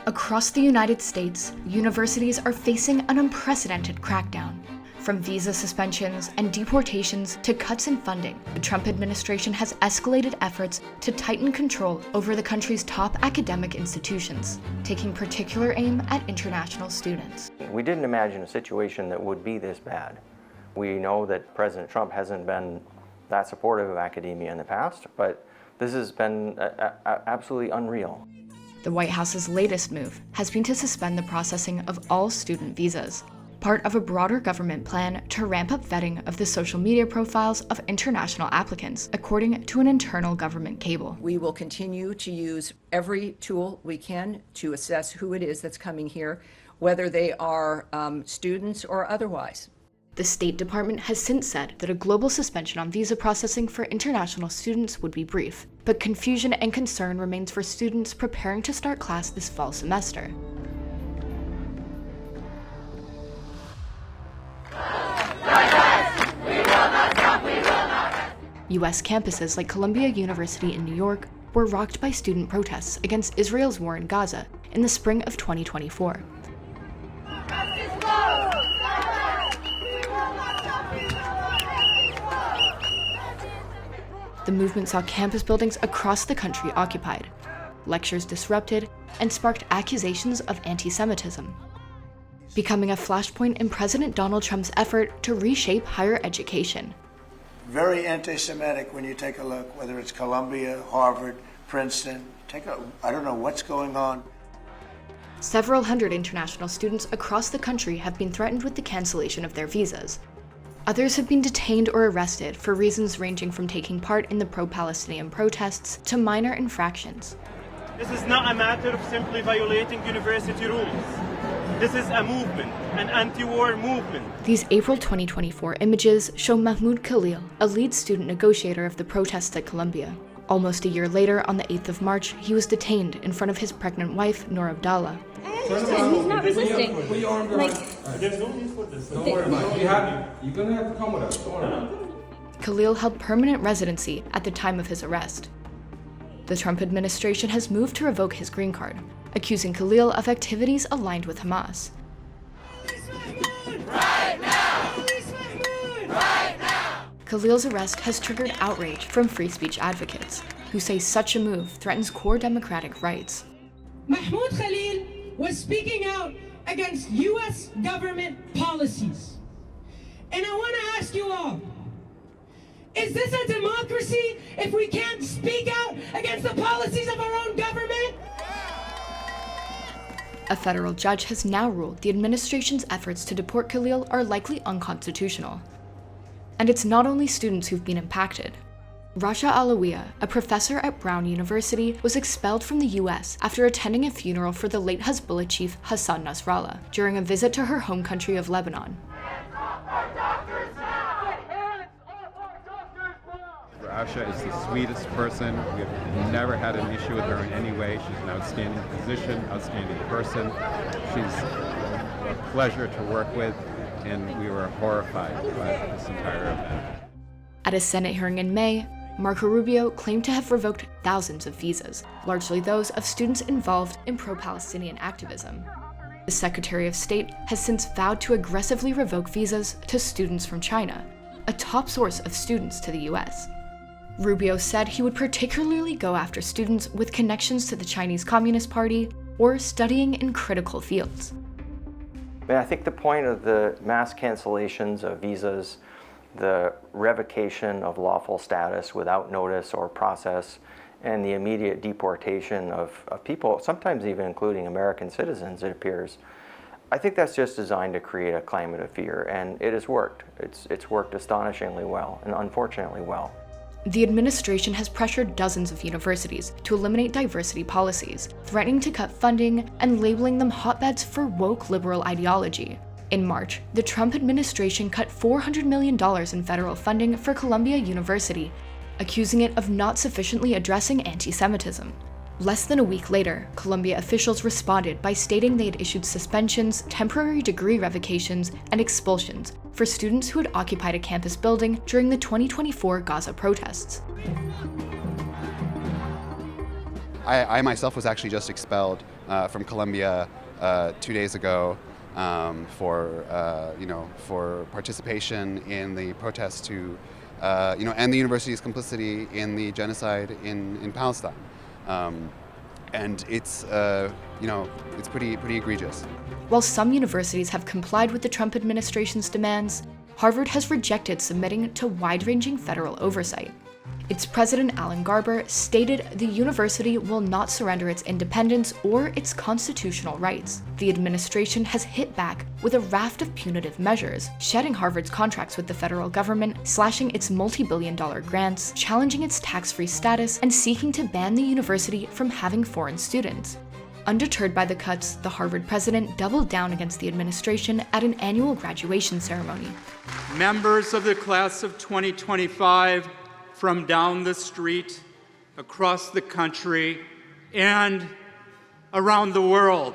Across the United States, universities are facing an unprecedented crackdown. From visa suspensions and deportations to cuts in funding, the Trump administration has escalated efforts to tighten control over the country's top academic institutions, taking particular aim at international students. We didn't imagine a situation that would be this bad. We know that President Trump hasn't been that supportive of academia in the past, but this has been absolutely unreal. The White House's latest move has been to suspend the processing of all student visas, part of a broader government plan to ramp up vetting of the social media profiles of international applicants, according to an internal government cable. We will continue to use every tool we can to assess who it is that's coming here, whether they are students or otherwise. The State Department has since said that a global suspension on visa processing for international students would be brief, but confusion and concern remains for students preparing to start class this fall semester. U.S. campuses like Columbia University in New York were rocked by student protests against Israel's war in Gaza in the spring of 2024. The movement saw campus buildings across the country occupied, lectures disrupted, and sparked accusations of anti-Semitism, becoming a flashpoint in President Donald Trump's effort to reshape higher education. Very anti-Semitic when you take a look, whether it's Columbia, Harvard, Princeton. I don't know what's going on. Several hundred international students across the country have been threatened with the cancellation of their visas. Others have been detained or arrested for reasons ranging from taking part in the pro-Palestinian protests to minor infractions. This is not a matter of simply violating university rules. This is a movement, an anti-war movement. These April 2024 images show Mahmoud Khalil, a lead student negotiator of the protests at Columbia. Almost a year later, on the 8th of March, he was detained in front of his pregnant wife, Noor Abdallah. He's not resisting. There's no need for this. Don't worry about it. You're going to have to come with us. Don't worry about it. Khalil held permanent residency at the time of his arrest. The Trump administration has moved to revoke his green card, accusing Khalil of activities aligned with Hamas. Right now! Right now! Khalil's arrest has triggered outrage from free speech advocates, who say such a move threatens core democratic rights. Mahmoud Khalil was speaking out against U.S. government policies. And I want to ask you all, is this a democracy if we can't speak out against the policies of our own government? A federal judge has now ruled the administration's efforts to deport Khalil are likely unconstitutional. And it's not only students who've been impacted. Rasha Alawiya, a professor at Brown University, was expelled from the U.S. after attending a funeral for the late Hezbollah chief Hassan Nasrallah during a visit to her home country of Lebanon. Rasha is the sweetest person. We've never had an issue with her in any way. She's an outstanding physician, outstanding person. She's a pleasure to work with, and we were horrified by this entire event. At a Senate hearing in May, Marco Rubio claimed to have revoked thousands of visas, largely those of students involved in pro-Palestinian activism. The Secretary of State has since vowed to aggressively revoke visas to students from China, a top source of students to the U.S. Rubio said he would particularly go after students with connections to the Chinese Communist Party or studying in critical fields. I think the point of the mass cancellations of visas, the revocation of lawful status without notice or process, and the immediate deportation of people, sometimes even including American citizens, it appears, I think that's just designed to create a climate of fear, and it has worked. It's worked astonishingly well, and unfortunately well. The administration has pressured dozens of universities to eliminate diversity policies, threatening to cut funding and labeling them hotbeds for woke liberal ideology. In March, the Trump administration cut $400 million in federal funding for Columbia University, accusing it of not sufficiently addressing anti-Semitism. Less than a week later, Columbia officials responded by stating they had issued suspensions, temporary degree revocations, and expulsions for students who had occupied a campus building during the 2024 Gaza protests. I myself was actually just expelled from Columbia 2 days ago for participation in the protest to end the university's complicity in the genocide in Palestine. And it's pretty egregious. While some universities have complied with the Trump administration's demands, Harvard has rejected submitting to wide-ranging federal oversight. Its president, Alan Garber, stated the university will not surrender its independence or its constitutional rights. The administration has hit back with a raft of punitive measures, shedding Harvard's contracts with the federal government, slashing its multi-billion-dollar grants, challenging its tax-free status, and seeking to ban the university from having foreign students. Undeterred by the cuts, the Harvard president doubled down against the administration at an annual graduation ceremony. Members of the class of 2025 from down the street, across the country, and around the world.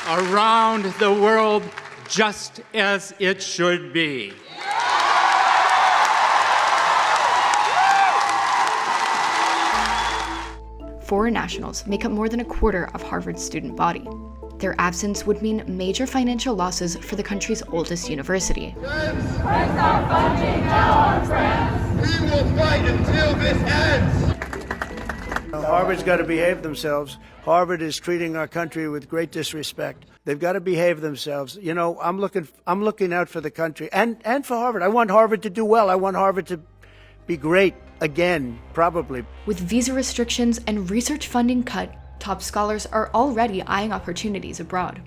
Around the world, just as it should be. Foreign nationals make up more than a quarter of Harvard's student body. Their absence would mean major financial losses for the country's oldest university. Press our funding now, our friends. We will fight until this ends. Harvard's got to behave themselves. Harvard is treating our country with great disrespect. They've got to behave themselves. You know, I'm looking out for the country and for Harvard. I want Harvard to do well. I want Harvard to be great again, probably. With visa restrictions and research funding cut, top scholars are already eyeing opportunities abroad.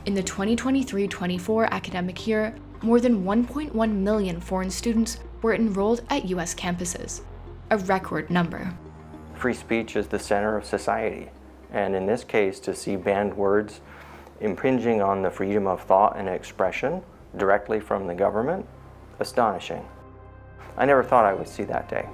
In the 2023-24 academic year, more than 1.1 million foreign students were enrolled at U.S. campuses, a record number. Free speech is the center of society, and in this case, to see banned words impinging on the freedom of thought and expression directly from the government, astonishing. I never thought I would see that day.